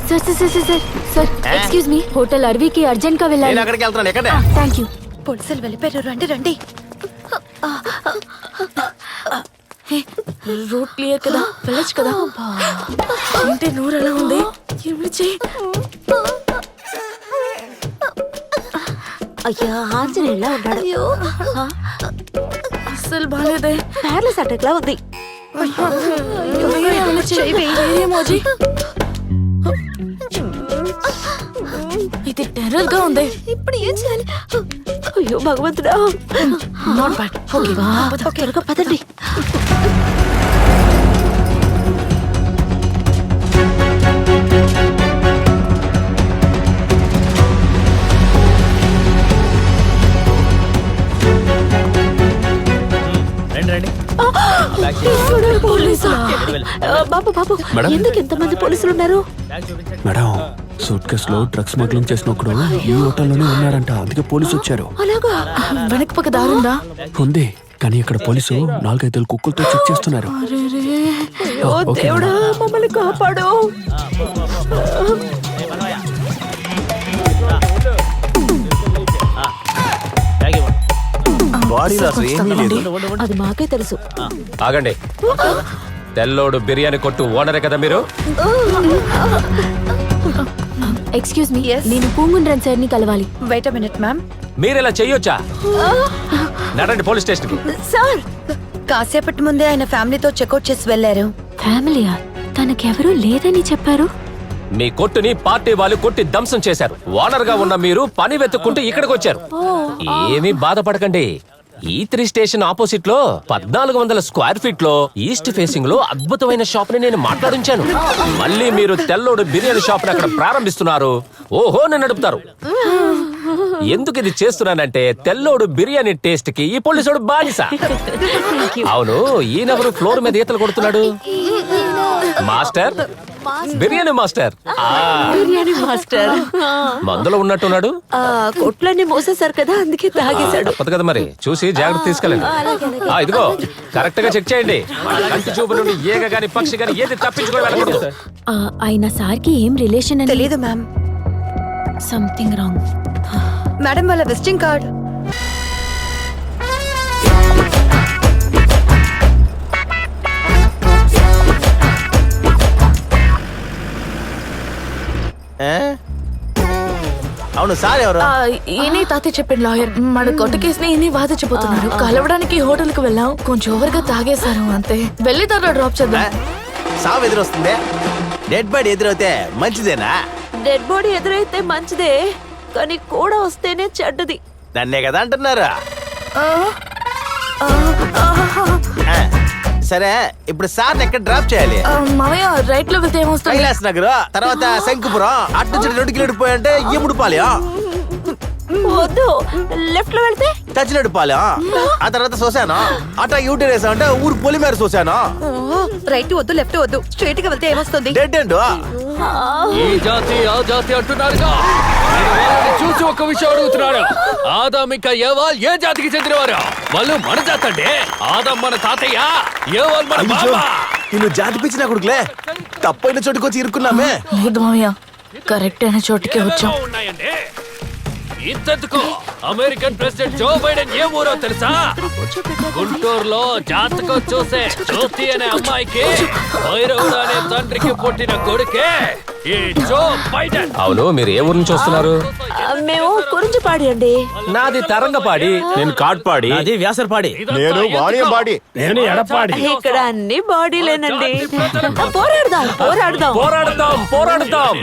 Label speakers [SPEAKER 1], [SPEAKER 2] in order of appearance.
[SPEAKER 1] Sir sir sir sir sir excuse me, hotel అర్వీకి urgent గా వెళ్ళాలి.
[SPEAKER 2] నేను అక్కడికి వెళ్తున్నాను. ఎక్కడ?
[SPEAKER 1] Thank you.
[SPEAKER 3] పోలీసులు వెళ్ళిపోయారు, రండి రండి.
[SPEAKER 4] రూట్ క్లియర్ కదా, వెళ్ళొచ్చు కదా. ఏంటి నూరు ఎలా ఉంది?
[SPEAKER 3] అయ్యా ఆంజనేయులా ఉన్నాడు.
[SPEAKER 4] అస్సలు బాగాలేదే,
[SPEAKER 3] ప్యారలైస్ అటాక్ లా ఉంది.
[SPEAKER 4] ఇది టెర్రర్ గా ఉంది.
[SPEAKER 3] ఇప్పుడు ఏం చేయాలి? అయ్యో భగవంతుడా.
[SPEAKER 4] Not bad.
[SPEAKER 3] త్వరగా పదండి. బాబు బాబు, ఎందుకు ఎంతమంది పోలీసులు ఉన్నారు?
[SPEAKER 5] మేడం, సూట్ కేస్ లో డ్రగ్స్ స్మగ్లింగ్ చేసిన ఒకడు ఈ హోటల్లోనే ఉన్నాడంట, అందుకే పోలీసు వచ్చారు.
[SPEAKER 3] అలాగా?
[SPEAKER 4] వెనక పక్క దారుందా?
[SPEAKER 5] ఉంది, కానీ ఇక్కడ పోలీసు 4-5 కుక్కలతో చెక్ చేస్తున్నారు.
[SPEAKER 3] ఓ దేవుడా, మమ్మల్ని కాపాడు. అది మాకే తెలుసు.
[SPEAKER 2] ఆగండి. తెల్లోడు బిర్యానీ కొట్టు ఓనరే కదా మీరు?
[SPEAKER 1] ఎక్స్క్యూజ్ మీ, నేను పూంగుండ్రన్ సార్ ని కలవాలి.
[SPEAKER 3] Wait a minute ma'am.
[SPEAKER 2] మీరెలా చెయ్యొచ్చా? నడండి పోలీస్ స్టేషన్ కి.
[SPEAKER 3] సార్, కాసేపటి ముందే ఆయన ఫ్యామిలీతో చెక్అౌట్ చేసి వెళ్లారు.
[SPEAKER 1] ఫ్యామిలీయా? తనకెవరూ లేదని చెప్పారు.
[SPEAKER 2] మీ కొట్టుని పార్టీ వాళ్ళు కొట్టి ధ్వంసం చేశారు. ఓనర్ గా ఉన్న మీరు పని వెతుక్కుంటూ ఇక్కడికి వచ్చారు. ఏమీ బాధపడకండి. E3 స్టేషన్ ఆపోజిట్ లో 1400 స్క్వేర్ ఫీట్ లో ఈస్ట్ ఫేసింగ్ లో అద్భుతమైన షాప్ ని నేను మాట్లాడించాను. మళ్ళీ మీరు తెల్లోడు బిర్యానీ షాప్ ని అక్కడ ప్రారంభిస్తున్నారు. ఓహో నేను నడుపుతారు. ఎందుకు ఇది చేస్తున్నానంటే తెల్లోడు బిర్యానీ టేస్ట్ కి ఈ పోలీసుడు బానిస. అవును, ఈయనెవరు ఫ్లోర్ మీద ఈతలు కొడుతున్నాడు? Master, biryani master.
[SPEAKER 3] Biryani master
[SPEAKER 2] మందులో ఉన్నట్టున్నాడు.
[SPEAKER 3] కొట్లన్నీ మోసేశారు కదా, అందుకే తాగేశాడు.
[SPEAKER 2] తప్పదు కదా మరి, చూసి జాగ్రత్త తీసుకెళ్ళండి. ఇదిగో కరెక్ట్ గా చెక్ చేయండి. కంటి చూపు నుండి ఏగ గాని పక్షి గాని ఏది తప్పించుకొని వెళ్ళకూడదు.
[SPEAKER 1] ఆయన సార్ కి ఏం రిలేషన్ అని
[SPEAKER 3] తెలీదు మ్యామ్.
[SPEAKER 1] Something wrong.
[SPEAKER 3] మేడం వాళ్ళ విజిటింగ్ కార్డ్.
[SPEAKER 2] అవును సార్, ఎవరు?
[SPEAKER 4] ఈయనే తాతయ్య చెప్పిన లాయర్. మన కొత్త కేసుని ఈయన వాదించబోతున్నాడు. కలవడానికి హోటల్ కు వెళ్ళాం, కొంచెం ఓవర్ గా తాగేశారు అంతే. వెళ్ళి దాంట్లో డ్రాప్ చేద్దాం.
[SPEAKER 2] సావు ఎదురొస్తుంది. డెడ్ బాడీ ఎదురవుతే మంచిదేనా?
[SPEAKER 3] డెడ్ బాడీ ఎదురైతే మంచిదే, కానీ కూడా వస్తేనే చెడ్డది.
[SPEAKER 2] నన్నే కదా అంటున్నారా? సరే, ఇప్పుడు సార్ ఎక్కడ డ్రాప్ చేయాలి?
[SPEAKER 4] మామయ్య రైట్ లో వెళ్తే ఏమొస్తుంది?
[SPEAKER 2] కైలాస్ నగర్, తర్వాత శంకుపురం, అటు నుంచి 2 కిలోమీటర్ పోయంటే ఎముడుపాలెం.
[SPEAKER 3] వద్దు, లెఫ్ట్ లో వెళ్తే
[SPEAKER 2] తచ్చినడుపాలెం. ఆ తర్వాత శ్మశానం. అట్లా యూటర్న్ వేసామంటే ఊరు పొలిమేర శ్మశానం.
[SPEAKER 3] రైట్ వద్దు, లెఫ్ట్ వద్దు, స్ట్రైట్ గా వెళ్తే ఏమొస్తుంది?
[SPEAKER 2] Dead end.
[SPEAKER 6] ఈ జాతి ఆ జాతి అంటున్నారుగా, చూసి ఒక విషయం అడుగుతున్నారు. ఆదాం ఇంకా ఏవాల్ ఏ జాతికి చెందినవారు? వాళ్ళు మన జాతి అంటే ఆదాం మన తాతయ్య, ఏవాల్ మన బాబా.
[SPEAKER 2] నిన్ను జాతి పిచ్చిన కొడుకులే, తప్పైన చోటుకొచ్చి ఇరుక్కున్నామే.
[SPEAKER 4] లేదు మామయ్య, కరెక్ట్ అయిన చోటుకే వచ్చాం.
[SPEAKER 6] ఉన్నాయండి. ఇంతకు అమెరికన్ ప్రెసిడెంట్ జో బైడెన్ ఏ ఊరో తెలుసా? గుంటూరులో జాతకం చూసే జ్యోతి అనే అమ్మాయికి భైరవుడు అనే తండ్రికి పుట్టిన కొడుకే ఈ జో బైడెన్.
[SPEAKER 2] అవును, మీరు ఏ ఊరు నుంచి వస్తున్నారు?
[SPEAKER 3] మేము కురింజపాడి అండి.
[SPEAKER 2] నాది తరంగపాడి. నేను కాట్పాడి.
[SPEAKER 7] అది వ్యాసరపాడి.
[SPEAKER 2] నేను వాణియంపాడి.
[SPEAKER 7] నేను ఎడపాడి.
[SPEAKER 3] ఇక్కడ అన్ని బాడీలేనండి. పోరాడదాం పోరాడదాం
[SPEAKER 2] పోరాడతాం పోరాడతాం.